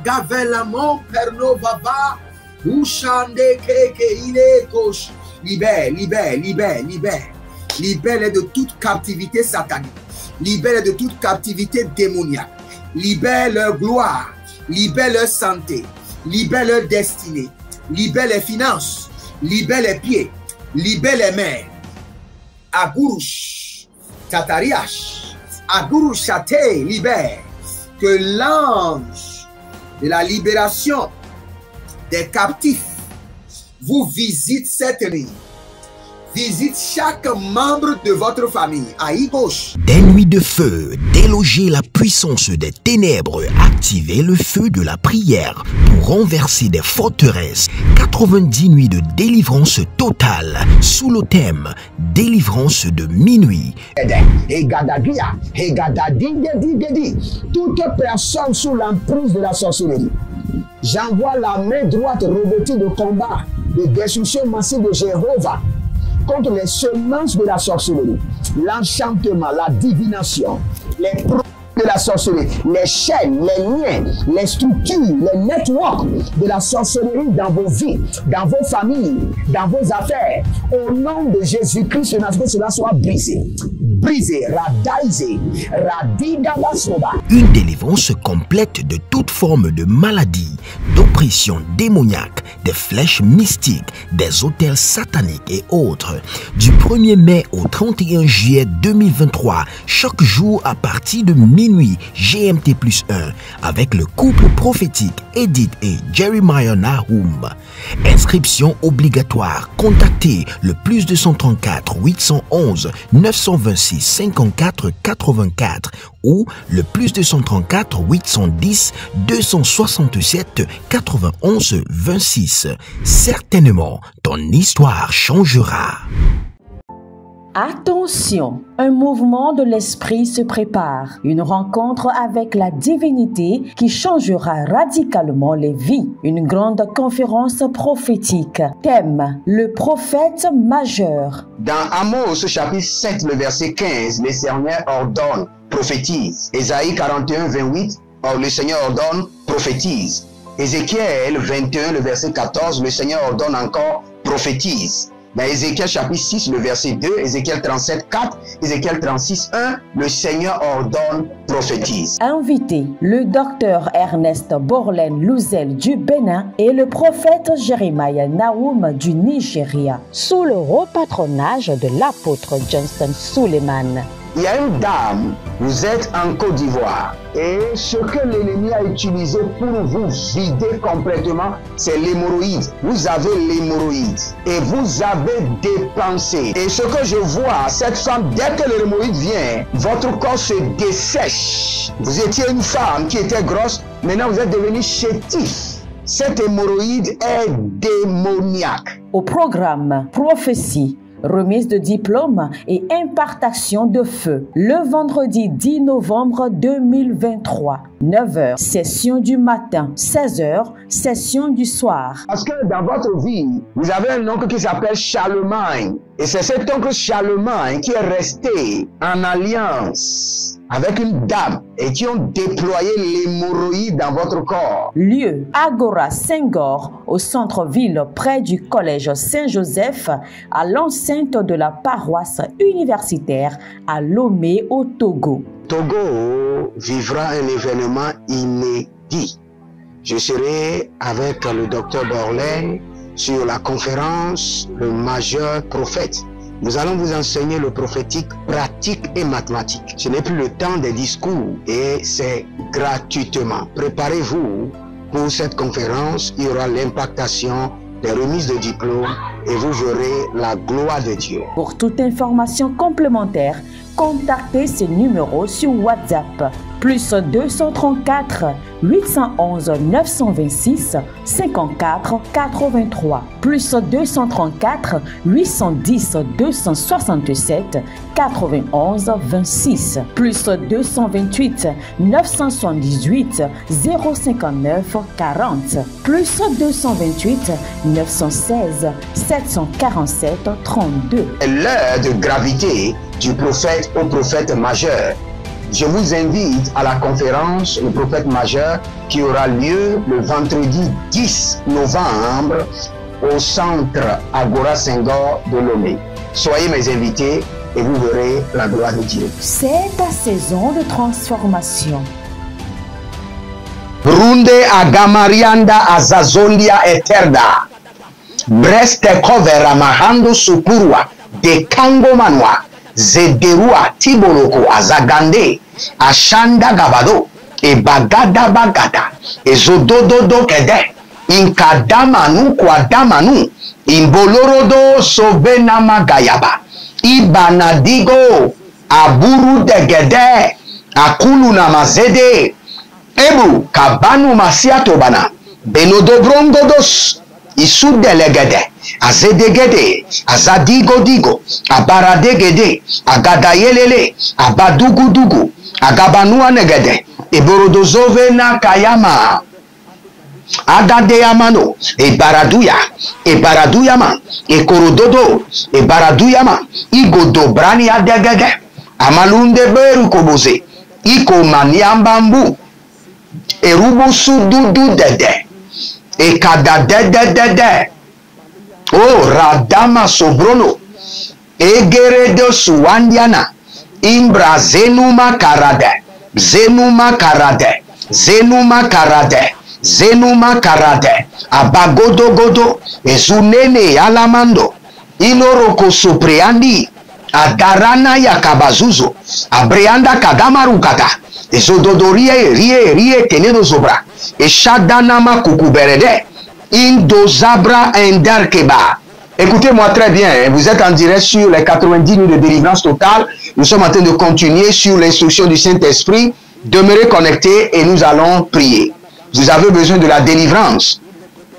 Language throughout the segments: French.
Gavelamon perno baba. Ushande keke ile kosh. Libère, libère, libère, libère. Libère de toute captivité satanique. Libère de toute captivité démoniaque. Libère leur gloire. Libère leur santé. Libère leur destinée. Libère les finances. Libère les pieds. Libère les mains. Agurush. Tatariash. Agurush Chate. Libère. Que l'ange de la libération des captifs vous visite cette nuit. Visite chaque membre de votre famille. Aïe gauche. Des nuits de feu, déloger la puissance des ténèbres, activer le feu de la prière pour renverser des forteresses. 90 nuits de délivrance totale sous le thème délivrance de minuit. Toute personne sous l'emprise de la sorcellerie, j'envoie la main droite revêtue de combat, de destruction massive de Jéhovah contre les semences de la sorcellerie, l'enchantement, la divination, les produits de la sorcellerie, les chaînes, les liens, les structures, les networks de la sorcellerie dans vos vies, dans vos familles, dans vos affaires. Au nom de Jésus-Christ, que cela soit brisé. Brisé, radaisé, radidabasoba. Une délivrance complète de toute forme de maladie, d'oppression démoniaque, des flèches mystiques, des autels sataniques et autres. Du 1er mai au 31 juillet 2023, chaque jour à partir de minuit GMT+1, avec le couple prophétique Edith et Jeremiah Nahum. Inscription obligatoire. Contactez le +234 811 926 54 84 ou le +234 810 267 91 26. Certainement, ton histoire changera. Attention, un mouvement de l'esprit se prépare, une rencontre avec la divinité qui changera radicalement les vies, une grande conférence prophétique. Thème, le prophète majeur. Dans Amos chapitre 7, le verset 15, le Seigneur ordonne, prophétise. Ésaïe 41, 28, le Seigneur ordonne, prophétise. Ézéchiel 21, le verset 14, le Seigneur ordonne encore, prophétise. Dans Ézéchiel chapitre 6, le verset 2, Ézéchiel 37, 4, Ézéchiel 36, 1, le Seigneur ordonne, prophétise. Invité, le docteur Ernest Borlen Louzel du Bénin et le prophète Jeremiah Nahum du Nigeria, sous le haut patronage de l'apôtre Johnson Suleiman. Il y a une dame, vous êtes en Côte d'Ivoire et ce que l'ennemi a utilisé pour vous vider complètement, c'est l'hémorroïde. Vous avez l'hémorroïde et vous avez dépensé. Et ce que je vois, cette femme, dès que l'hémorroïde vient, votre corps se dessèche. Vous étiez une femme qui était grosse, maintenant vous êtes devenu chétif. Cette hémorroïde est démoniaque. Au programme Prophétie, remise de diplôme et impartation de feu. Le vendredi 10 novembre 2023, 9h, session du matin, 16h, session du soir. Parce que dans votre vie, vous avez un oncle qui s'appelle Charlemagne. Et c'est cet oncle Charlemagne qui est resté en alliance avec une dame et qui ont déployé l'hémorroïde dans votre corps. Lieu, Agora Senghor, au centre-ville près du collège Saint-Joseph, à l'enceinte de la paroisse universitaire à Lomé au Togo. Togo vivra un événement inédit. Je serai avec le docteur Borlen sur la conférence Le Majeur Prophète. Nous allons vous enseigner le prophétique pratique et mathématique. Ce n'est plus le temps des discours et c'est gratuitement. Préparez-vous pour cette conférence. Il y aura l'impactation, des remises de diplômes et vous verrez la gloire de Dieu. Pour toute information complémentaire, contactez ce numéro sur WhatsApp. +234 811 926 54 83. +234 810 267 91 26. +228 978 059 40. +228 916 747 32. L'heure de gravité du prophète au prophète majeur. je vous invite à la conférence Le Prophète Majeur qui aura lieu le vendredi 10 novembre au centre Agora Senghor de Lomé. Soyez mes invités et vous verrez la gloire de Dieu. C'est ta saison de transformation. Runde agamarianda azazondia eterda. Breste covera mahando supurwa de kango manwa. Zederua tiboloko azagande. Ashanda gabado. E bagada bagada. E zodododo kede. Inkadamanu kwadamanu. Imbolorodo sobenama gayaba. Ibanadigo. Aburu degede. Akulu namazede. Ebu kabanu masiato bana benodobrongo dos isudelegede azedegede azadigo digo abaradegede agadayelele abadugudugu agabanua negede eborodozove na kayama adadeyamano ebaraduyama ekorododo ebaraduyama igodobrani adegede amalunde beru koboze iko maniambambu erubu sududu dede ekada dede o radama sobrono egeredo suwandiana imbra zenuma karade abagodogodo ezunene alamando inoroko supreandi adarana yakabazuzo abreanda kadamarukata ezododorie rie tenedo zobra eshadana kukuberede indozabra endarkeba. Écoutez-moi très bien, vous êtes en direct sur les 90 minutes de délivrance totale. Nous sommes en train de continuer sur l'instruction du Saint-Esprit. Demeurez connectés et nous allons prier. Vous avez besoin de la délivrance.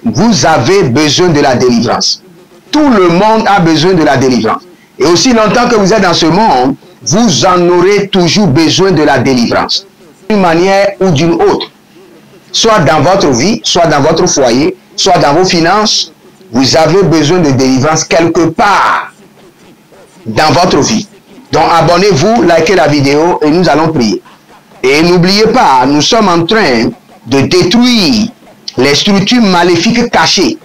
Vous avez besoin de la délivrance. Tout le monde a besoin de la délivrance. Et aussi longtemps que vous êtes dans ce monde, vous en aurez toujours besoin de la délivrance. D'une manière ou d'une autre. Soit dans votre vie, soit dans votre foyer, soit dans vos finances, vous avez besoin de délivrance quelque part dans votre vie. Donc abonnez-vous, likez la vidéo et nous allons prier. Et n'oubliez pas, nous sommes en train de détruire les structures maléfiques cachées.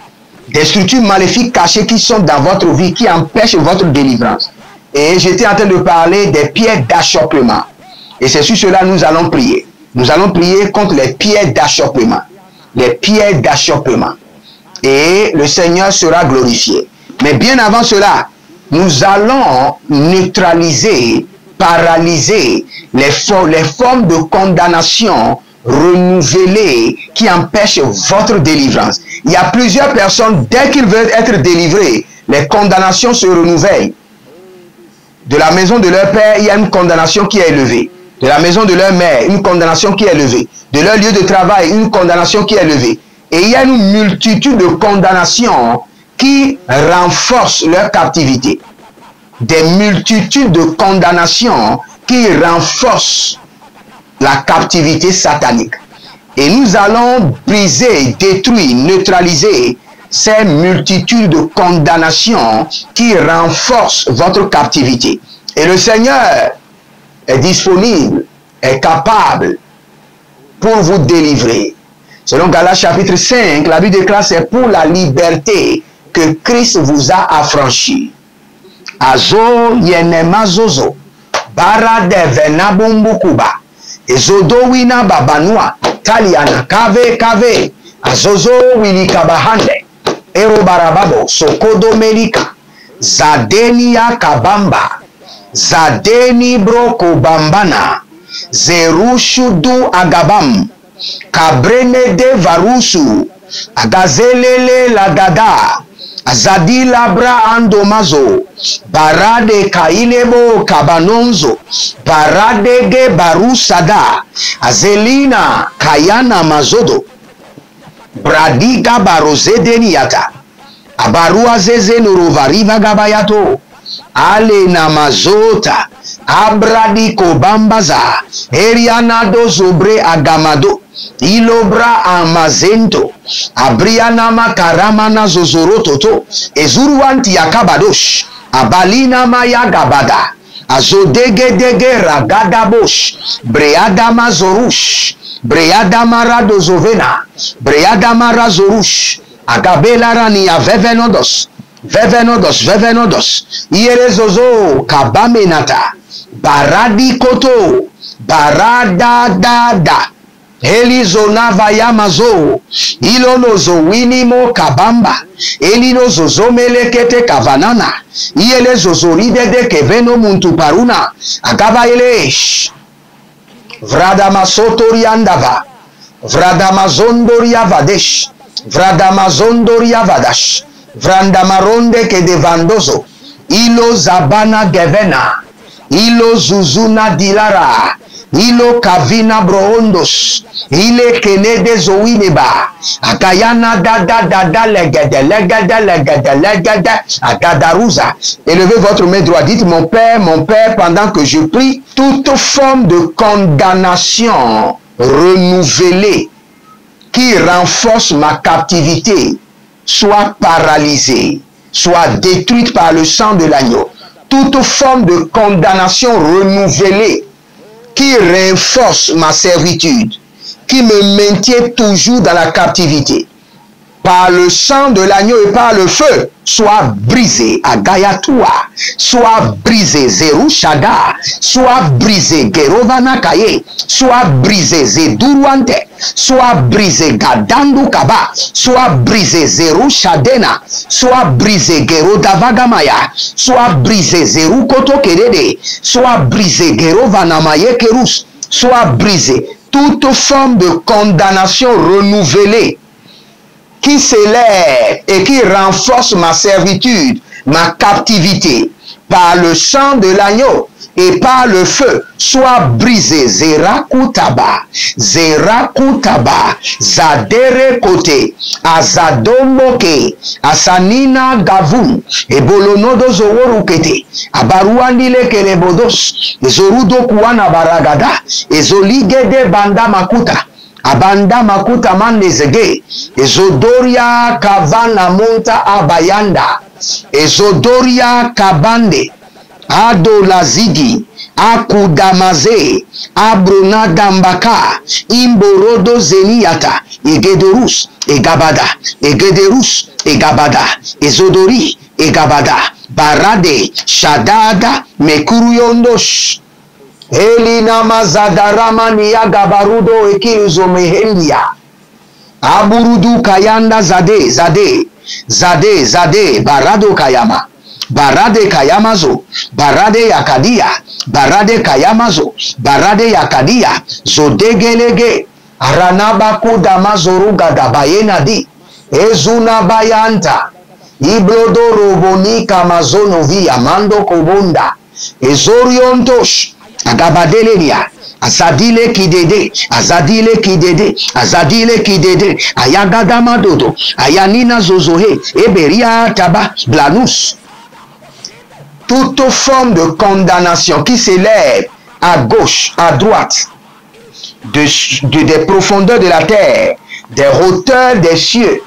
Des structures maléfiques cachées qui sont dans votre vie, qui empêchent votre délivrance. Et j'étais en train de parler des pierres d'achoppement. Et c'est sur cela que nous allons prier. Nous allons prier contre les pierres d'achoppement. Les pierres d'achoppement. Et le Seigneur sera glorifié. Mais bien avant cela, nous allons neutraliser, paralyser les formes de condamnation renouvelées qui empêchent votre délivrance. Il y a plusieurs personnes, dès qu'ils veulent être délivrés, les condamnations se renouvellent. De la maison de leur père, il y a une condamnation qui est élevée. De la maison de leur mère, une condamnation qui est élevée. De leur lieu de travail, une condamnation qui est élevée. Et il y a une multitude de condamnations qui renforcent leur captivité. Des multitudes de condamnations qui renforcent la captivité satanique. Et nous allons briser, détruire, neutraliser ces multitudes de condamnations qui renforcent votre captivité. Et le Seigneur est disponible, est capable pour vous délivrer. Selon Galates chapitre 5, la Bible déclare c'est pour la liberté que Christ vous a affranchi. Azo yenemazozo, barade venabumbukuba, ezodowina babanua, taliana kave, azozo wilikabahande, erobarababo, sokodo melika, zadenia kabamba, zadeni broko bambana, zerushudu agabam, kabrene de varusu, agazelele lagada, azadi labra andomazo, barade kailebo kabanonzo, barade ge barusada, azelina kayana mazodo, bradiga barozedeniata, abarua zeze nurovariva gabayato, ale namazota, abradi kobambaza, erianado zobre agamado, ilobra amazento, abrianama karamana zozorototo, ezuruanti yakabadosh, abalina maya gabada, azodegedege ragadabosh, breadama zorush, breadama radozovena, breadama razorush, agabelarani avevenodos, vevenodos, ierezozo kabamenata, baradi koto, baradadada, Elizona vayamazo, ilonozo winimo kabamba, elinozo zomelekete kavanana, ielezozo ridede keveno muntu paruna, agaba elesh, vradamasotoriandava, vradamazondoria vadesh, vradamazondoria vadash, vrandamaronde ke devandozo, ilo zabana gevena, ilo zuzuna dilara, ilo kavina broondos, ile kenede zoineba, akayana dada legede, akadaruza. Élevez votre main droite, dites mon Père, pendant que je prie, toute forme de condamnation renouvelée qui renforce ma captivité soit paralysée, soit détruite par le sang de l'agneau. Toute forme de condamnation renouvelée qui renforce ma servitude, qui me maintient toujours dans la captivité, par le sang de l'agneau et par le feu, soit brisé à Gayatua, soit brisé Zerushada, soit brisé Gerovana Kaye, soit brisé Zeduruante, soit brisé Gadandu Kaba, soit brisé Zerushadena, soit brisé Gerodavagamaya, soit brisé Zerukoto Kerede, soit brisé Gerovanamaye Kerus, soit brisé toute forme de condamnation renouvelée qui s'élève et qui renforce ma servitude, ma captivité, par le sang de l'agneau et par le feu, soit brisé. Zerakutaba, Zadere Kote, Azadomoke, Asanina Gavun, Ebolonodo Zoworukete, Abaruandile Kelebodos, Zorudo Kuana Baragada, Ezoligede Banda Makuta, Abanda makuta mandezege, ezodoria kavana monta abayanda, ezodoria kabande, adolazigi, akudamaze, abronadambaka, imborodo zeniata, egederus, egabada, ezodori, egabada, barade, shadada, mekuruyondosh, Elina mazadarama niyaga barudo ekizo mehendia. Aburudu kayanda zade, barado kayama. Barade kayamazo, barade yakadia, barade kayamazo, barade yakadia, zodegelege, aranabaku damazoruga dabayena di, ezuna bayanta, iblodo roboni kamazono via mando kobunda, ezoriontosh, Agabadelenia, Azadile Kidede, Ayagadama Dodo, Ayanina Zozohe, Eberia Taba, Blanus. Toute forme de condamnation qui s'élève à gauche, à droite, des profondeurs de la terre, des hauteurs des cieux,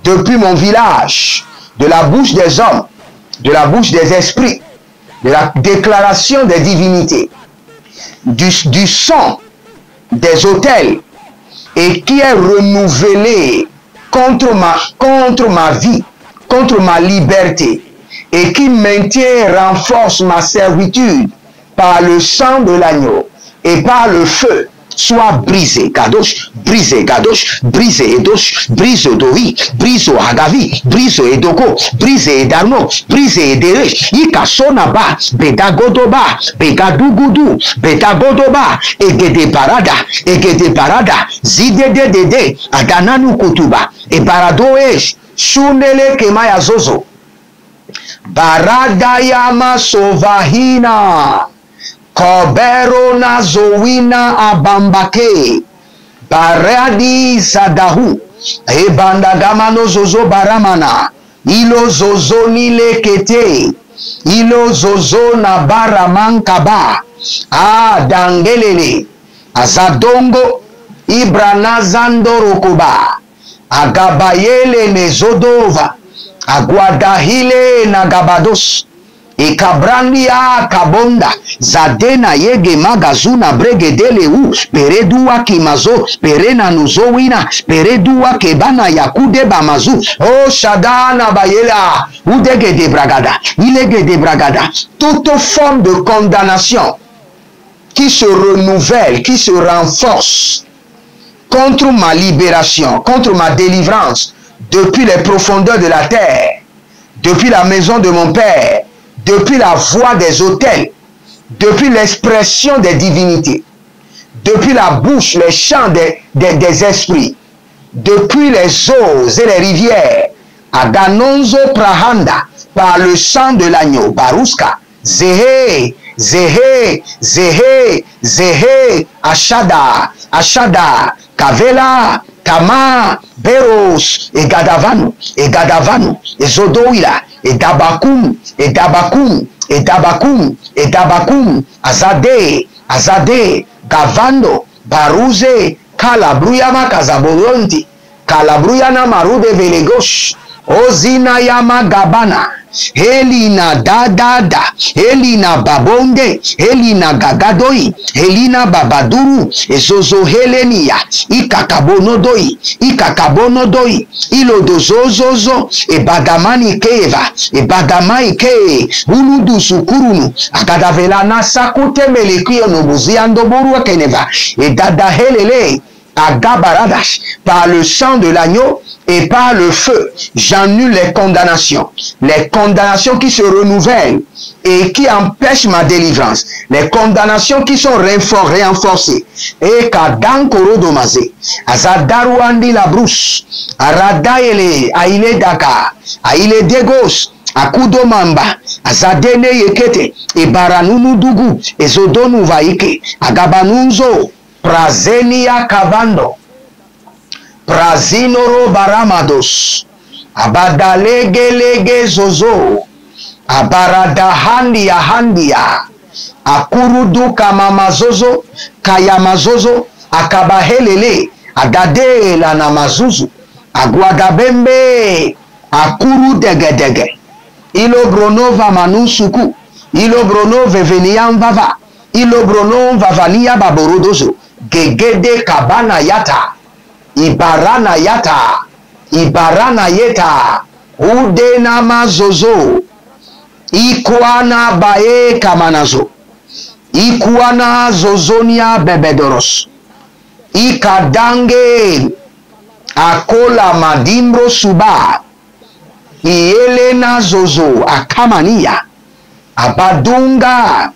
depuis mon village, de la bouche des hommes, de la bouche des esprits, de la déclaration des divinités, du sang des autels, et qui est renouvelé contre ma vie, contre ma liberté, et qui maintient et renforce ma servitude par le sang de l'agneau et par le feu, soit brisé, Gadosh, brisé, Gadosh, brisé, Edosh, brisé, Dori, brisé, Hagavi, brisé, Edoko, brisé, Darno, brisé, Edere, Ikasonaba, Bedagodoba, Begadugudu, Bedagodoba, Egede Parada, Zidede, Adananu Kutuba, et Baradoesh, Shunele Kemaya Zozo, Baradayama Sovahina, Kobero na zoina abambake, baradi sadahu, ebandagama zozo baramana, ilo zozo nile kete, ilo zozo na baramankaba, dangelele, azadongo, ibranazandorokoba, agabayele nezodova, aguadahile na gabados, e kabrandia kabonda zadena yege magazuna bregedele u peredua kimazo perena nuzowina peredua kebana yakude bamazu o shadana bayela udege de bragada ilege de bragada. Toute forme de condamnation qui se renouvelle, qui se renforce contre ma libération, contre ma délivrance, depuis les profondeurs de la terre, depuis la maison de mon Père, depuis la voix des autels, depuis l'expression des divinités, depuis la bouche, les chants des esprits, depuis les eaux et les rivières, Aganonzo Prahanda, par le sang de l'agneau, Baruska, Zehe, Zehe, Zehe, Zehe, Ashada, Ashada, Kavela, Kama, Beros, et Gadavanu, et Zodoila, et Dabakum, et Dabakum, et Dabakum, et Dabakum, Azade, Azade, Gavando, Baruze, Kalabruyama Kazaboronti, Kalabruyana Marude Velegosh, Ozina Yama Gabana, Elina Dadada, Elina Babonde, Elina Gagadoi, Elina Babaduru, Ezozo Helenia, Ikakabonodoi, Ikakabonodoi, Ilodozozozo, e Bagamani Keva, e Bagamai Ke, Uludu Sukurunu, Akadavelana Sakute Melekio Nobuziando Boru Keneva, et Dada Helele, Agabaradash, par le sang de l'agneau et par le feu, j'annule les condamnations qui se renouvellent et qui empêchent ma délivrance, les condamnations qui sont renforcées. Et Kadankoro Domase, Azadaruandi la brousse, Aradaele, Aile Daka, Aile Degos, Akudo Mamba, Azadene Yekete, et Baranunu Dugu, et Zodonu Vaike, Agabanunzo, Prazenia Cavando, Prazinoro Baramados, Abadalege Zozo, Abaradahandia Handia, Akurudu Kamamazozo, Kayamazozo, Akabahelele, Agade la Namazuzu, Aguagabembe, Akuru Degedege, Ilobronova Manusuku, Ilobronove Veniam Vava, Ilobrono Vavalia Baborodozo, Gegede Kabana Yata, Ibarana Yata, Ibarana Yeta, Udena Mazozo, Ikuana Bae Kamanazo, Ikuana Zozonia Bebedoros, Ikadange, Akola Madimbro Suba, Ielena Zozo, Akamania, Abadunga.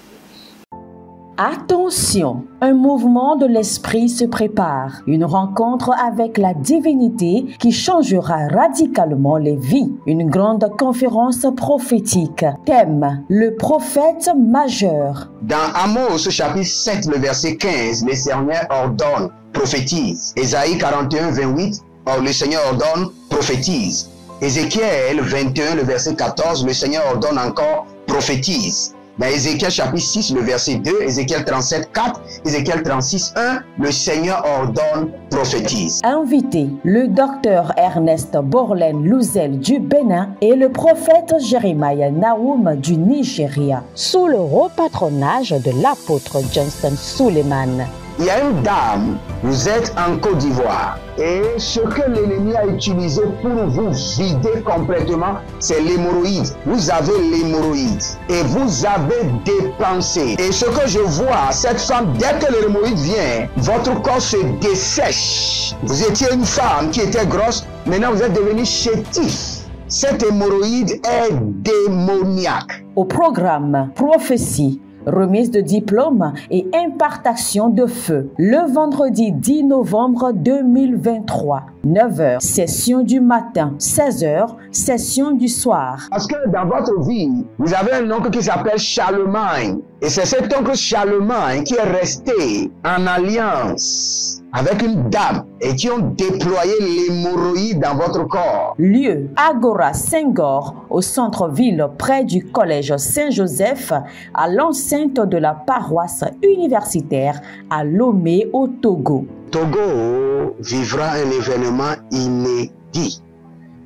Attention, un mouvement de l'esprit se prépare, une rencontre avec la divinité qui changera radicalement les vies, une grande conférence prophétique. Thème, le prophète majeur. Dans Amos chapitre 7, le verset 15, le Seigneur ordonne, prophétise. Ésaïe 41, 28, le Seigneur ordonne, prophétise. Ézéchiel 21, le verset 14, le Seigneur ordonne encore, prophétise. Dans Ézéchiel chapitre 6, le verset 2, Ézéchiel 37, 4, Ézéchiel 36, 1, le Seigneur ordonne, prophétise. Invité, le docteur Ernest Borlen Louzel du Bénin et le prophète Jeremiah Nahum du Nigeria, sous le repatronage de l'apôtre Johnson Suleiman. Il y a une dame, vous êtes en Côte d'Ivoire, et ce que l'ennemi a utilisé pour vous vider complètement, c'est l'hémorroïde. Vous avez l'hémorroïde et vous avez dépensé. Et ce que je vois, cette femme, dès que l'hémorroïde vient, votre corps se dessèche. Vous étiez une femme qui était grosse, maintenant vous êtes devenu chétif. Cette hémorroïde est démoniaque. Au programme Prophétie, remise de diplôme et impartation de feu. Le vendredi 10 novembre 2023, 9h, session du matin, 16h, session du soir. Parce que dans votre vie, vous avez un oncle qui s'appelle Charlemagne. Et c'est cet oncle Charlemagne qui est resté en alliance avec une dame et qui ont déployé l'hémorroïde dans votre corps. Lieu, Agora Senghor, au centre-ville près du collège Saint-Joseph, à l'enceinte de la paroisse universitaire à Lomé au Togo. Togo vivra un événement inédit.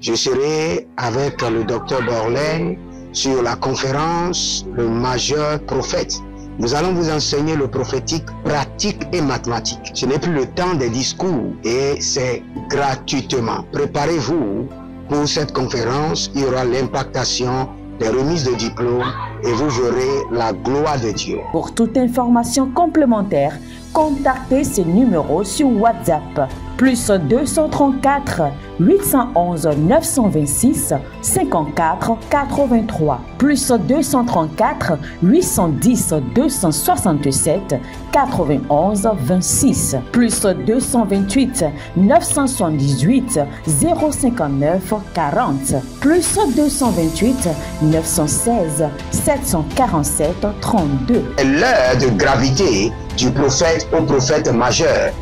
Je serai avec le docteur Borlen sur la conférence Le Majeur Prophète. Nous allons vous enseigner le prophétique pratique et mathématique. Ce n'est plus le temps des discours et c'est gratuitement. Préparez-vous pour cette conférence. Il y aura l'impactation, des remises de diplômes et vous verrez la gloire de Dieu. Pour toute information complémentaire, contactez ce numéro sur WhatsApp. Plus 234 811 926 54 83. Plus 234 810 267 91 26. Plus 228 978 059 40. Plus 228 916 747 32. L'heure de gravité du prophète au prophète majeur.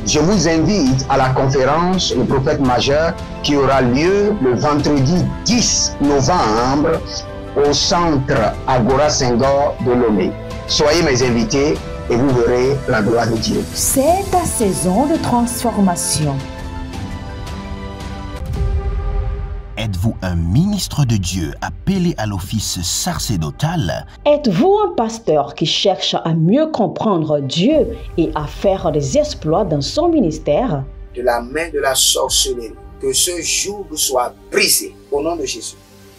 Je vous invite à la conférence Le Prophète Majeur qui aura lieu le vendredi 10 novembre au centre Agora Senghor de Lomé. Soyez mes invités et vous verrez la gloire de Dieu. C'est ta saison de transformation. Êtes-vous un ministre de Dieu appelé à l'office sacerdotal? Êtes-vous un pasteur qui cherche à mieux comprendre Dieu et à faire des exploits dans son ministère? De la main de la sorcellerie, que ce joug soit brisé au nom de Jésus.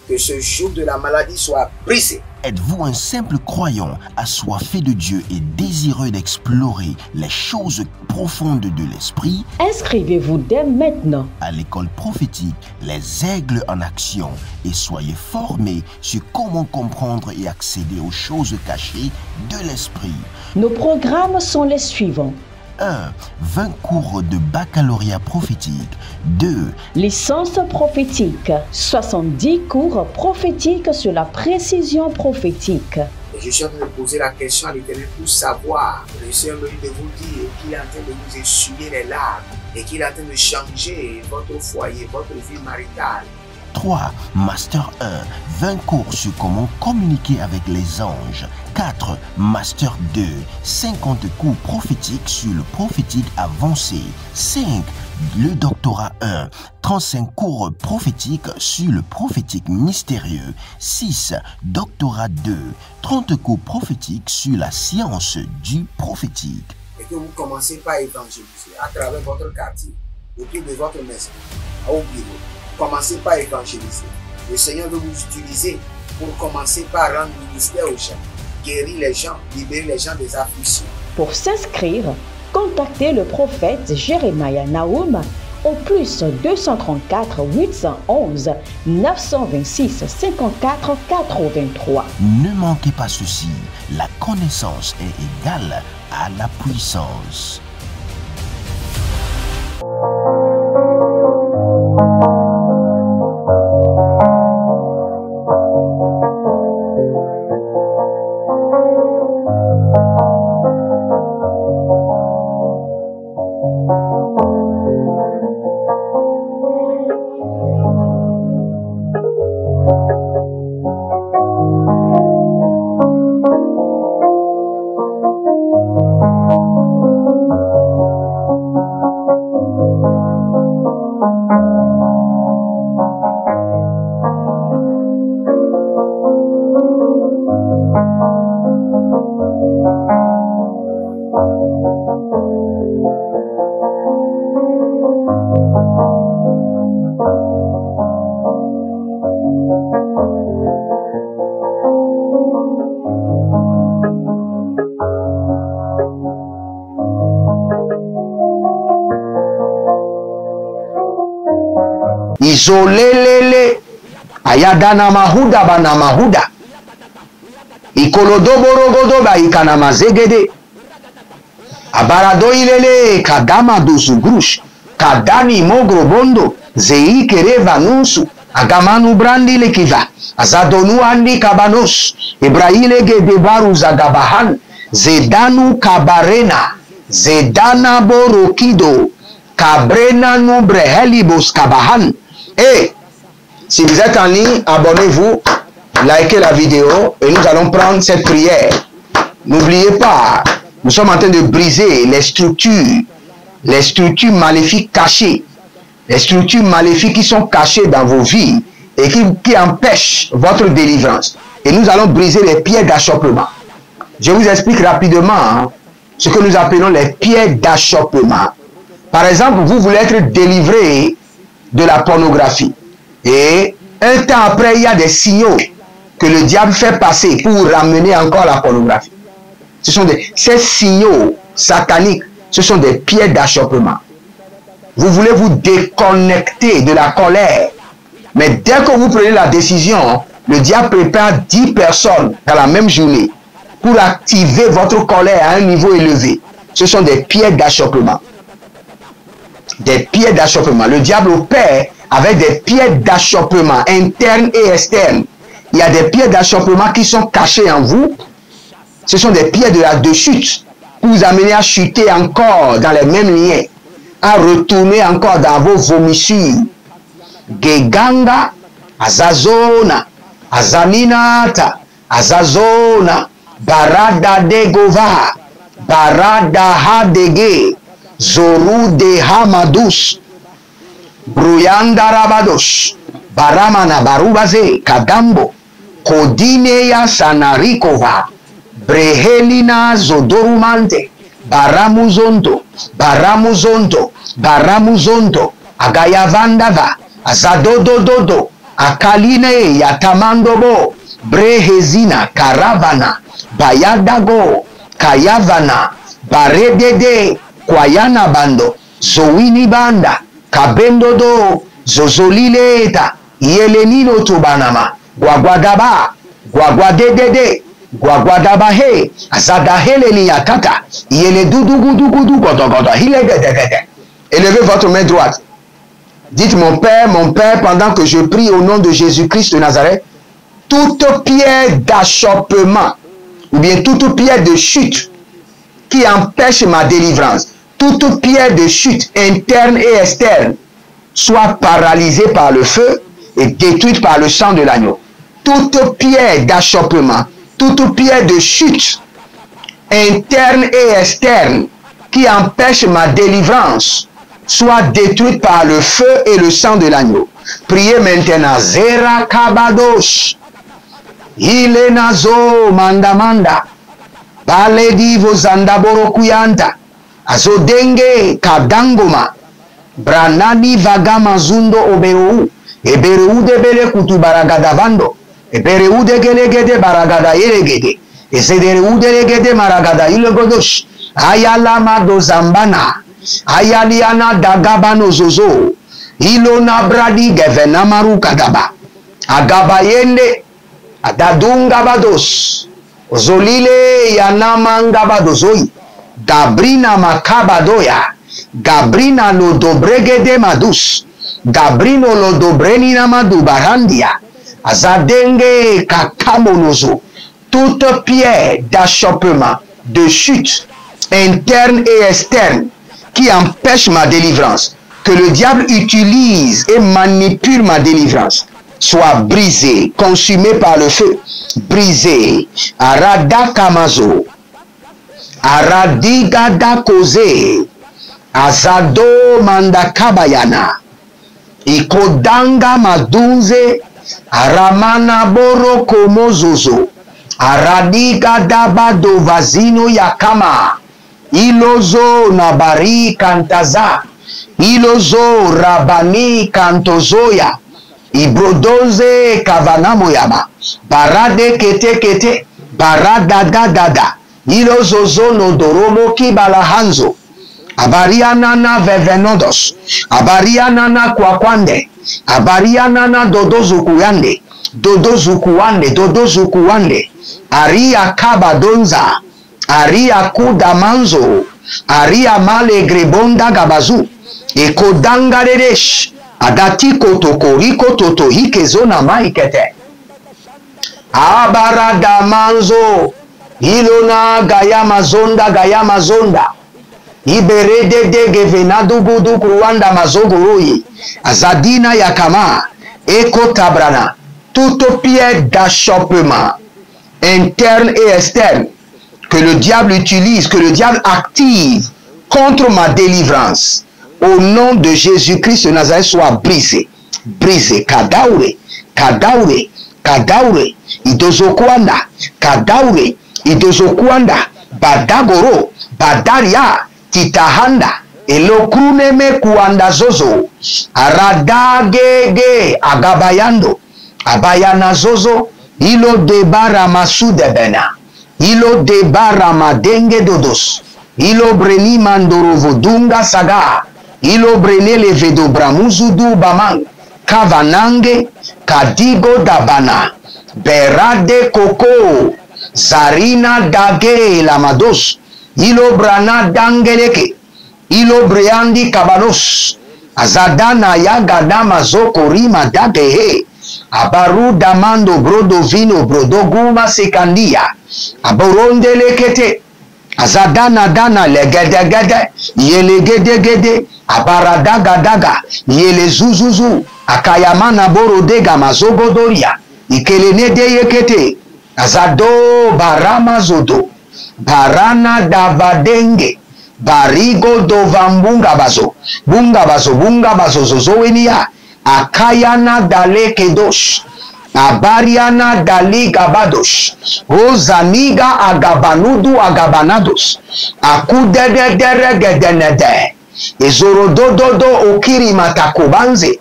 Que ce joug de la maladie soit brisé. Êtes-vous un simple croyant assoiffé de Dieu et désireux d'explorer les choses profondes de l'esprit? Inscrivez-vous dès maintenant À l'école prophétique Les Aigles en Action et soyez formés sur comment comprendre et accéder aux choses cachées de l'esprit. Nos programmes sont les suivants. 1. 20 cours de baccalauréat prophétique. 2. Licence prophétique. 70 cours prophétiques sur la précision prophétique. Et je suis en train de poser la question à l'Éternel pour savoir. Le Seigneur me dit de vous dire qu'il est en train de vous essuyer les larmes et qu'il est en train de changer votre foyer, votre vie maritale. 3. Master 1. 20 cours sur comment communiquer avec les anges. 4. Master 2. 50 cours prophétiques sur le prophétique avancé. 5. Le doctorat 1. 35 cours prophétiques sur le prophétique mystérieux. 6. Doctorat 2. 30 cours prophétiques sur la science du prophétique. Et que vous commencez par évangéliser à travers votre quartier, autour de votre maison, au bureau. Commencez par évangéliser. Le Seigneur veut vous utiliser pour commencer par rendre ministère aux gens, guérir les gens, libérer les gens des afflictions. Pour s'inscrire, contactez le prophète Jeremiah Nahum au plus 234 811 926 54 83. Ne manquez pas ceci, la connaissance est égale à la puissance. Izolelele ayadana mahuda bana mahuda ikolodoborogodo ba ikana mazegede abarado ilele kadama dosugrush kadani mogrobondo zei kereva nusu agamanu brandi lekiva azadonu andi kabanos ibraile gedebaru zagabahan zedanu kabarena zedana borokido kabrena nubrehelibos kabahan. Et si vous êtes en ligne, abonnez-vous, likez la vidéo et nous allons prendre cette prière. N'oubliez pas, nous sommes en train de briser les structures maléfiques cachées, les structures maléfiques qui sont cachées dans vos vies et qui empêchent votre délivrance. Et nous allons briser les pieds d'achoppement. Je vous explique rapidement ce que nous appelons les pieds d'achoppement. Par exemple, vous voulez être délivré de la pornographie. Et un temps après, il y a des signaux que le diable fait passer pour ramener encore la pornographie. Ces signaux sataniques, ce sont des pieds d'achoppement. Vous voulez vous déconnecter de la colère. Mais dès que vous prenez la décision, le diable prépare 10 personnes dans la même journée pour activer votre colère à un niveau élevé. Ce sont des pieds d'achoppement. Des pieds d'achoppement. Le diable opère avec des pieds d'achoppement internes et externes. Il y a des pieds d'achoppement qui sont cachés en vous. Ce sont des pieds de chute pour vous amener à chuter encore dans les mêmes liens, à retourner encore dans vos vomissures. Geganga, Azazona, Azaninata, Azazona, Barada Degova, Barada Hadege, Zoru de Hamadus, Bruyanda Rabados, Baramana Barubaze, Kadambo, Kodineya Sanarikova, Brehelina Zodorumante, Baramuzondo, Baramuzondo, Baramuzondo, Agayavandava, Azadodododo, Akaline Yatamandobo, Brehezina, Karavana, Bayadago, Kayavana, Baredede, Kwayana Bando, Zowini Banda, Kabendodo, Zozolileta, Yelenino Tubanama, Guaguadaba, Guaguadedede, Guaguadabahe, Azadaheleni Yatata, Yele Dudugudugudu Godogodo, Hilegedegede. Élevez votre main droite. Dites mon Père, pendant que je prie au nom de Jésus-Christ de Nazareth, toute pierre d'achoppement, ou bien toute pierre de chute qui empêche ma délivrance, toute pierre de chute interne et externe, soit paralysée par le feu et détruite par le sang de l'agneau. Toute pierre d'achoppement, toute pierre de chute interne et externe qui empêche ma délivrance, soit détruite par le feu et le sang de l'agneau. Priez maintenant. Zera kabadosh. Ilenazo mandamanda. Baledi vozandaboro kuyanta. Azodenge kadangoma. Branani vagama zundo oberou. Eberou de bele kutu baragadavando. Eberou de gelegede baragada ilegede. Ezederou de legede maragada ilegodosh. Ayalama dozambana. Ayaliana dagabano zozo. Ilona bradi gevena maru kadaba. Agabayende. Adadunga bados. Zolile yanamanga badozoi. Gabrina makabadoya. Gabrina lo dobregede madus. Gabrino lo dobrenina madu barandia. Azadenge kakamonozo. Toute pierre d'achoppement, de chute, interne et externe, qui empêche ma délivrance, que le diable utilise et manipule ma délivrance, soit brisé, consumé par le feu, brisé. Arada kamazo, aradigada koze, azado mandakabayana, ikodanga madunze, aramana boro komozozo, aradigada bado vazino yakama, ilozo nabari kantaza, ilozo rabani kantozoya, ibrodoze kavanamoyama, barade kete kete, barada dada, ilozo no doromo kibalahanzo, abarianana vevenodos, abarianana kwakwande, abarianana dodozukuyande, dodozukuwande, aria kabadonza, aria kudamanzo, aria malegrebonda gabazu, ekodanga deresh, adati kotoko, toto, hikezona maikete, abaradamanzo, ilona gayamazonda, iberede de gevenadu gudu kuwanda mazogoroyi, azadina yakama, ekotabrana, toute pierre d'achoppement, interne et externe, que le diable utilise, que le diable active contre ma délivrance, au nom de Jésus-Christ de Nazareth, soit brisé. Brisé. Kadaure, Kadaure, Kadaure, Idozokwanda, Kadaure, Idozokwanda, Badagoro, Badaria, Titahanda, Elokruneme kuanda zozo, Aradagege, Agabayando, Abayana zozo, Ilo debara masudebena, Ilo debara madenge dodos, Ilo breni mandorovo dunga saga, Ilo brene levedo bramuzudu bamang, Kavanange, Kadigo dabana, Berade koko, Zarina dage lamados, Ilo brana dangeleke, Ilo breandi kabanos, Azadana yagadama zoko rima dagehe, Abaru damando brodo vino brodo guma sekandia, Aboronde lekete, Azadana dana legedegede, yelegedegede, Abaradaga yele zuzuzu, Akayamana borodega mazogodoria, Ikelene de yekete, Azado barama zodo, Barana davadenge, Barigo dovambunga bazo, bunga bazo zozoenia, Akayana dale kedosh, Abariana dali gabadosh, Ozaniga agabanudu agabanados, Akudedederegedενede, Ezorodododo okiri matakobanze,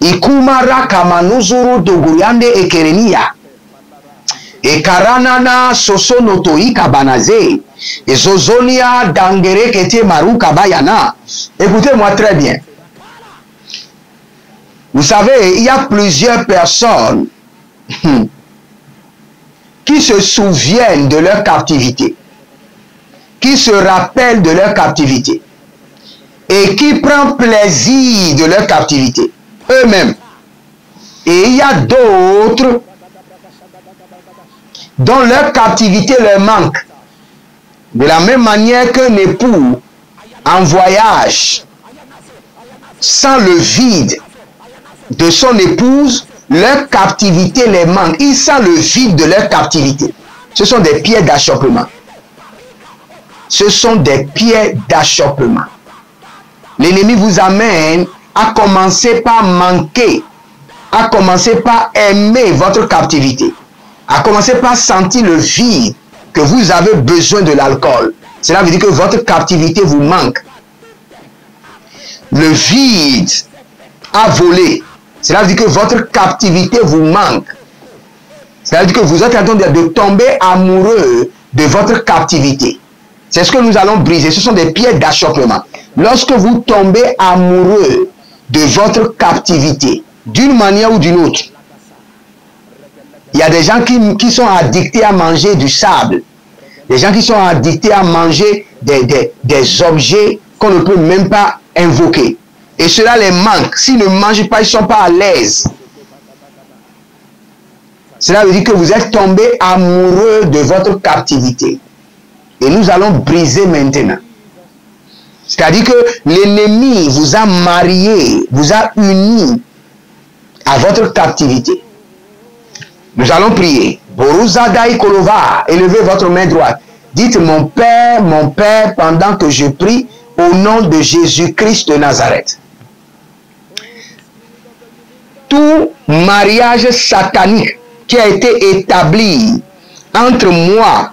Ikumara kamanuzuru doguyande ekerenia, Ekaranana sosonoto ikabanaze, Ezozonia dangerekete maruka bayana. Écoutez-moi très bien. Vous savez, il y a plusieurs personnes qui se souviennent de leur captivité, qui se rappellent de leur captivité et qui prennent plaisir de leur captivité eux-mêmes. Et il y a d'autres dont leur captivité leur manque. De la même manière qu'un époux en voyage sans le vide de son épouse, leur captivité les manque. Ils sentent le vide de leur captivité. Ce sont des pierres d'achoppement. Ce sont des pierres d'achoppement. L'ennemi vous amène à commencer par manquer, à commencer par aimer votre captivité, à commencer par sentir le vide que vous avez besoin de l'alcool. Cela veut dire que votre captivité vous manque. Le vide a volé. Cela veut dire que votre captivité vous manque. Cela veut dire que vous êtes en train de tomber amoureux de votre captivité. C'est ce que nous allons briser. Ce sont des pierres d'achoppement. Lorsque vous tombez amoureux de votre captivité, d'une manière ou d'une autre, il y a des gens qui sont addictés à manger du sable. Des gens qui sont addictés à manger des objets qu'on ne peut même pas invoquer. Et cela les manque. S'ils ne mangent pas, ils ne sont pas à l'aise. Cela veut dire que vous êtes tombé amoureux de votre captivité. Et nous allons briser maintenant. C'est-à-dire que l'ennemi vous a marié, vous a uni à votre captivité. Nous allons prier. Boruzadai Kolova, élevez votre main droite. Dites mon Père, pendant que je prie au nom de Jésus-Christ de Nazareth. Tout mariage satanique qui a été établi entre moi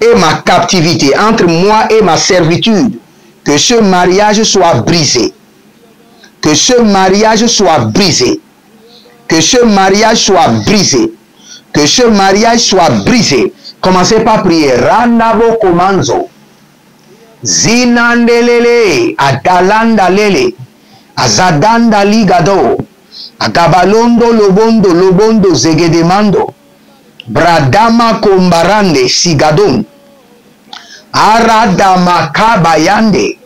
et ma captivité, entre moi et ma servitude, que ce mariage soit brisé. Que ce mariage soit brisé. Que ce mariage soit brisé. Que ce mariage soit brisé. Commencez par prier. Randabo komanzo. Zinandelele. Adalandalele. Azadanda ligado. Agabalondo lobondo zegedemando. Bradama kombarande sigadon. Aradama kabayande.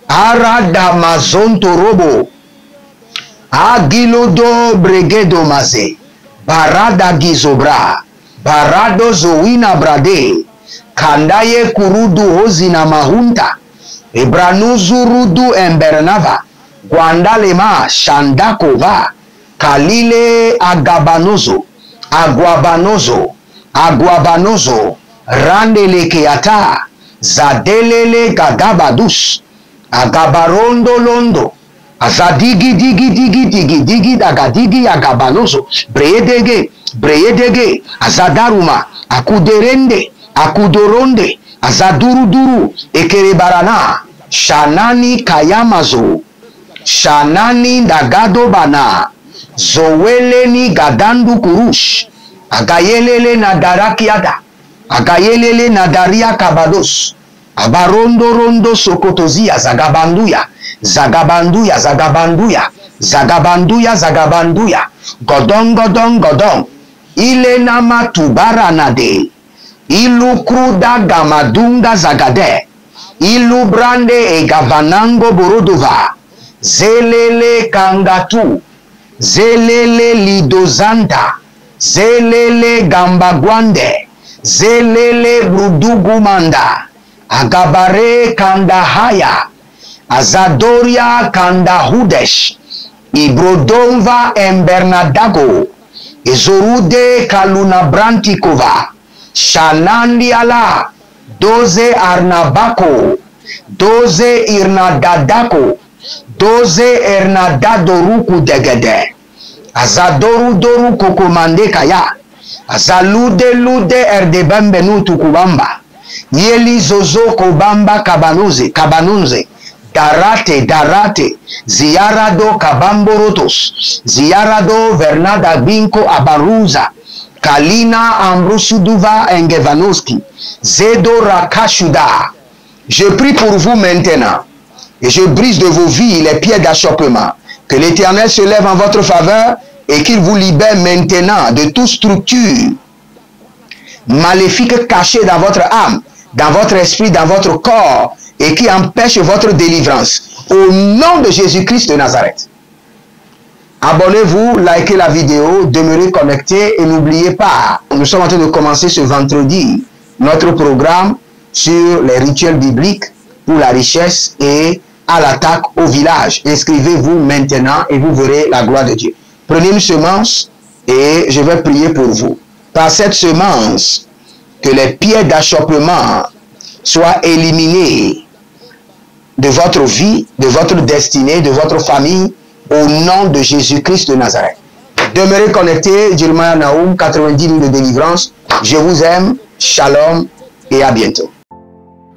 Aradama zonto robo. Agilodo bregedo maze. Barada gizobra. Barado zowina brade. Kandaye kurudu hozina mahunta. Ebranuzurudu embernava. Guandalema shandakova. Kalile agabanozo. Aguabanozo. Randele keata. Zadelele gagabadus. Agabarondo londo. Azadigi digi digi digi digi daga digi agabanoso. Breye dege. Azadaruma. Akuderende. Akudoronde. Azaduruduru. Ekerebarana. Shanani kayamazo. Shanani dagado bana. Zoweleni gadandu kurush. Agayelele nadarakiada. Agayelele nadaria kabados. Abarondo rondo sokotozia zagabanduya. Zagabanduya zagabanduya. Zagabanduya zagabanduya. Godong godong godong. Ile nama tubara nade. Ilu kruda gamadunga zagade. Ilu brande e gavanango borodova. Zelele kangatu. Zelele lidozanda. Zelele gambagwande. Zelele brudugumanda. Agabare kandahaya. Azadoria kandahudesh. Ibrodonva embernadago. Ezorude kalunabrantikova. Shanandi ala. Doze arnabako. Doze irnadadako. Doze ernadadoruku degede. Azadoru doru kokomande kaya. Azalude lude erdebambenu tukubamba. Yeli zozo kobamba kabanunze. Darate. Ziarado kabamborotos. Ziarado vernada binko abaruza. Kalina ambrusuduva engevanoski. Zedo rakashuda. Je prie pour vous maintenant. Et je brise de vos vies les pieds d'achoppement. Que l'Éternel se lève en votre faveur et qu'il vous libère maintenant de toute structure maléfique cachée dans votre âme, dans votre esprit, dans votre corps et qui empêche votre délivrance. Au nom de Jésus-Christ de Nazareth. Abonnez-vous, likez la vidéo, demeurez connectés et n'oubliez pas, nous sommes en train de commencer ce vendredi notre programme sur les rituels bibliques pour la richesse et à l'attaque au village. Inscrivez-vous maintenant et vous verrez la gloire de Dieu. Prenez une semence et je vais prier pour vous. Par cette semence, que les pieds d'achoppement soient éliminés de votre vie, de votre destinée, de votre famille, au nom de Jésus-Christ de Nazareth. Demeurez connectés, Jeremiah Nahum, 90 000 de délivrance. Je vous aime, shalom et à bientôt.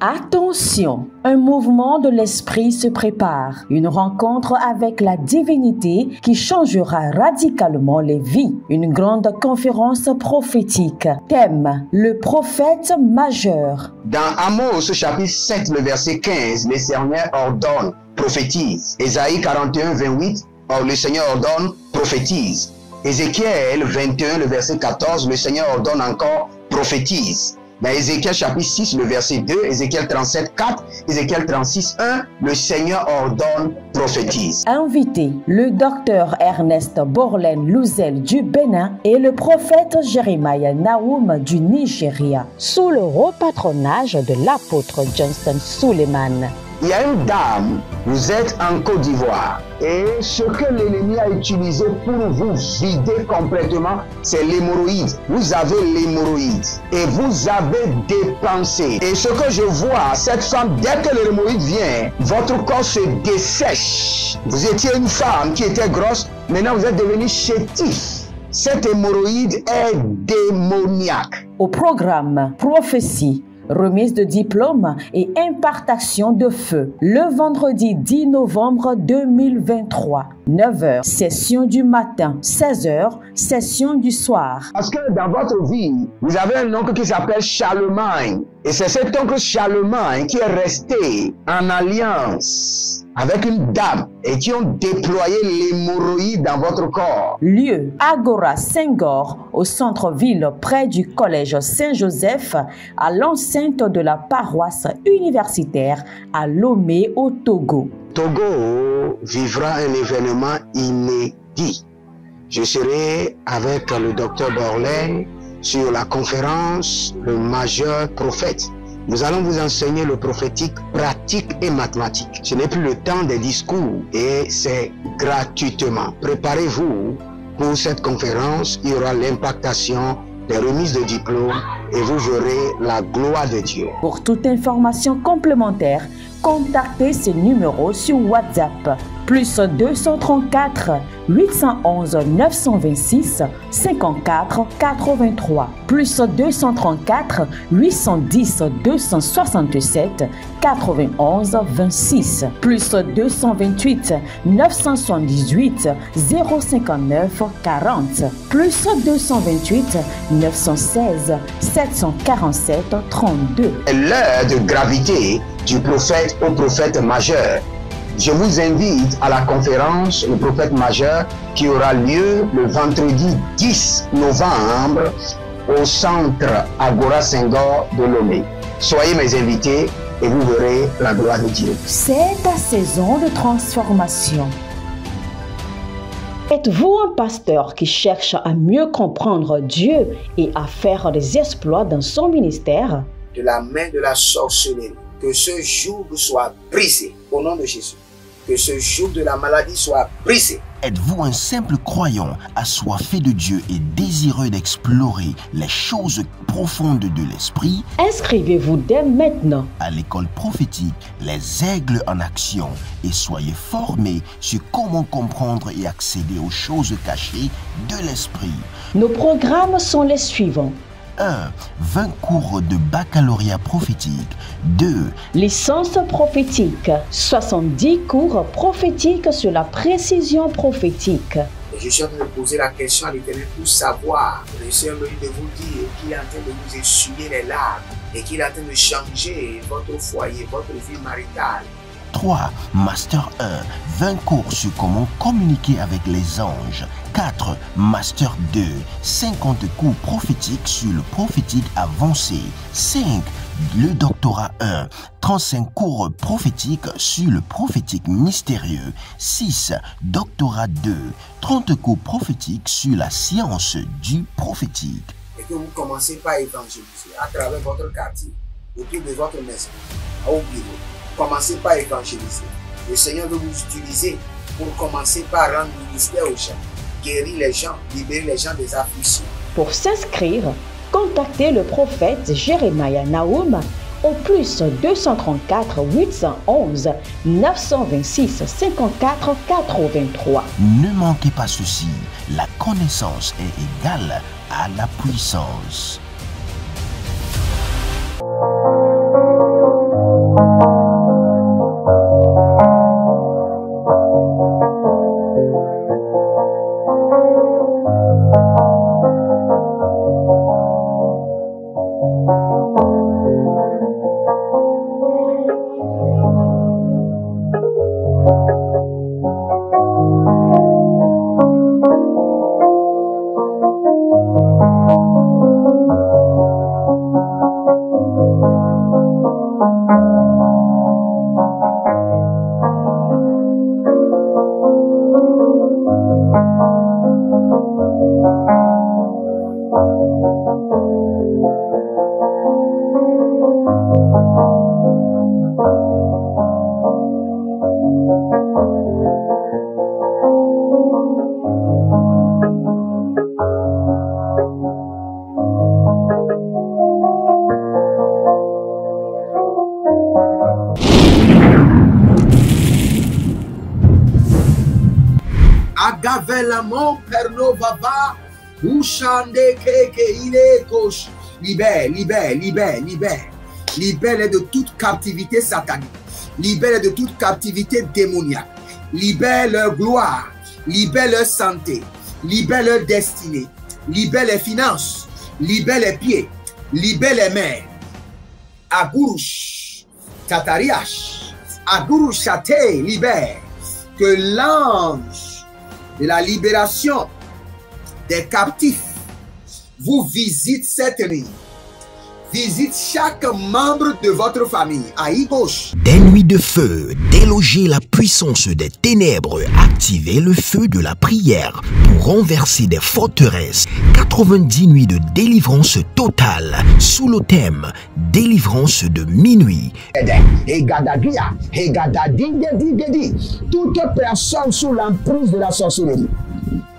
Attention, un mouvement de l'esprit se prépare, une rencontre avec la divinité qui changera radicalement les vies, une grande conférence prophétique. Thème, le prophète majeur. Dans Amos chapitre 7, le verset 15, le Seigneur ordonne, prophétise. Ésaïe 41, 28, le Seigneur ordonne, prophétise. Ézéchiel 21, le verset 14, le Seigneur ordonne encore, prophétise. Dans Ézéchiel chapitre 6, le verset 2, Ézéchiel 37, 4, Ézéchiel 36, 1, le Seigneur ordonne, prophétise. Invité, le docteur Ernest Borlen Louzel du Bénin et le prophète Jeremiah Nahum du Nigeria, sous le haut patronage de l'apôtre Johnson Suleiman. Il y a une dame, vous êtes en Côte d'Ivoire et ce que l'ennemi a utilisé pour vous vider complètement, c'est l'hémorroïde. Vous avez l'hémorroïde et vous avez dépensé. Et ce que je vois, cette femme, dès que l'hémorroïde vient, votre corps se dessèche. Vous étiez une femme qui était grosse, maintenant vous êtes devenu chétif. Cette hémorroïde est démoniaque. Au programme Prophétie, remise de diplôme et impartation de feu. Le vendredi 10 novembre 2023, 9h, session du matin, 16h, session du soir. Parce que dans votre vie, vous avez un oncle qui s'appelle Charlemagne. Et c'est cet oncle Charlemagne qui est resté en alliance avec une dame et qui ont déployé l'hémorroïde dans votre corps. Lieu, Agora Senghor, au centre-ville près du collège Saint-Joseph, à l'enceinte de la paroisse universitaire à Lomé au Togo. Togo vivra un événement inédit. Je serai avec le docteur Borlen sur la conférence Le Majeur Prophète. Nous allons vous enseigner le prophétique pratique et mathématique. Ce n'est plus le temps des discours et c'est gratuitement. Préparez-vous pour cette conférence. Il y aura l'impactation des remises de diplômes et vous verrez la gloire de Dieu. Pour toute information complémentaire, contactez ce numéro sur WhatsApp. Plus 234 811 926 54 83. Plus 234 810 267 91 26. Plus 228 978 059 40. Plus 228 916 747 32. L'heure de gravité du prophète au prophète majeur. Je vous invite à la conférence Le prophète majeur qui aura lieu le vendredi 10 novembre au centre Agora Senghor de Lomé. Soyez mes invités et vous verrez la gloire de Dieu. C'est ta saison de transformation. Êtes-vous un pasteur qui cherche à mieux comprendre Dieu et à faire des exploits dans son ministère? De la main de la sorcellerie, que ce joug soit brisé au nom de Jésus. Que ce joug de la maladie soit brisé. Êtes-vous un simple croyant assoiffé de Dieu et désireux d'explorer les choses profondes de l'esprit? Inscrivez-vous dès maintenant À l'école prophétique Les Aigles en Action et soyez formés sur comment comprendre et accéder aux choses cachées de l'esprit. Nos programmes sont les suivants. 1. 20 cours de baccalauréat prophétique. 2. Licence prophétique. 70 cours prophétiques sur la précision prophétique. Je suis en train de poser la question à l'Éternel pour savoir. Le Seigneur me dit de vous dire qu'il est en train de vous essuyer les larmes et qu'il est en train de changer votre foyer, votre vie maritale. 3. Master 1. 20 cours sur comment communiquer avec les anges. 4. Master 2. 50 cours prophétiques sur le prophétique avancé. 5. Le doctorat 1. 35 cours prophétiques sur le prophétique mystérieux. 6. Doctorat 2. 30 cours prophétiques sur la science du prophétique. Et que vous commencez par évangéliser à travers votre quartier, autour de votre maison, au bureau. Commencez par évangéliser. Le Seigneur veut vous utiliser pour commencer par rendre ministère aux gens, guérir les gens, libérer les gens des afflictions. Pour s'inscrire, contactez le prophète Jérémia Naoum au plus 234 811 926 54 83. Ne manquez pas ceci, la connaissance est égale à la puissance. Agavelamon perno vava, ushande keke ile kosh. Libère, libère, libère, libère. Libère de toute captivité satanique. Libère de toute captivité démoniaque. Libère leur gloire. Libère leur santé. Libère leur destinée. Libère les finances. Libère les pieds. Libère les mains. Agurush. Tatariash. Agurush Chate. Libère. Que l'ange de la libération des captifs vous visite cette nuit. Visite chaque membre de votre famille. Aïe gauche. Des nuits de feu, déloger la puissance des ténèbres, activer le feu de la prière pour renverser des forteresses. 90 nuits de délivrance totale sous le thème délivrance de minuit. Toute personne sous l'emprise de la sorcellerie,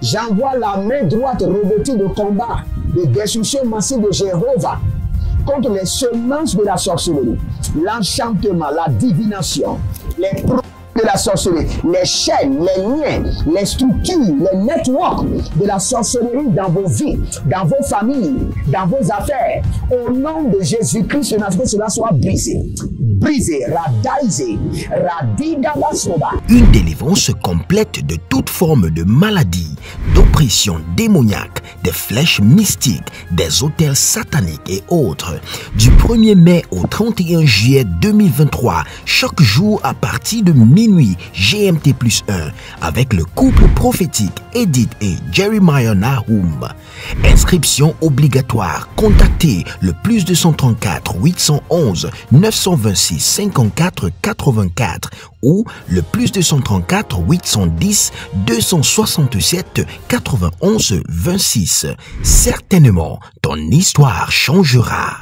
j'envoie la main droite revêtue de combat, de destruction massive de Jéhovah contre les semences de la sorcellerie. l'enchantement, la divination, les produits de la sorcellerie, les chaînes, les liens, les structures, les networks de la sorcellerie dans vos vies, dans vos familles, dans vos affaires. Au nom de Jésus-Christ, cela soit brisé. Brisé, radaisé, radidabasoba. Une délivrance complète de toute forme de maladie, d'oppression démoniaque, des flèches mystiques, des autels sataniques et autres. Du 1er mai au 31 juillet 2023, chaque jour à partir de minuit GMT+1, avec le couple prophétique Edith et Jeremiah Nahum. Inscription obligatoire. Contactez le +234 811 926 54 84 ou le +234 810 267 91 26. Certainement, ton histoire changera.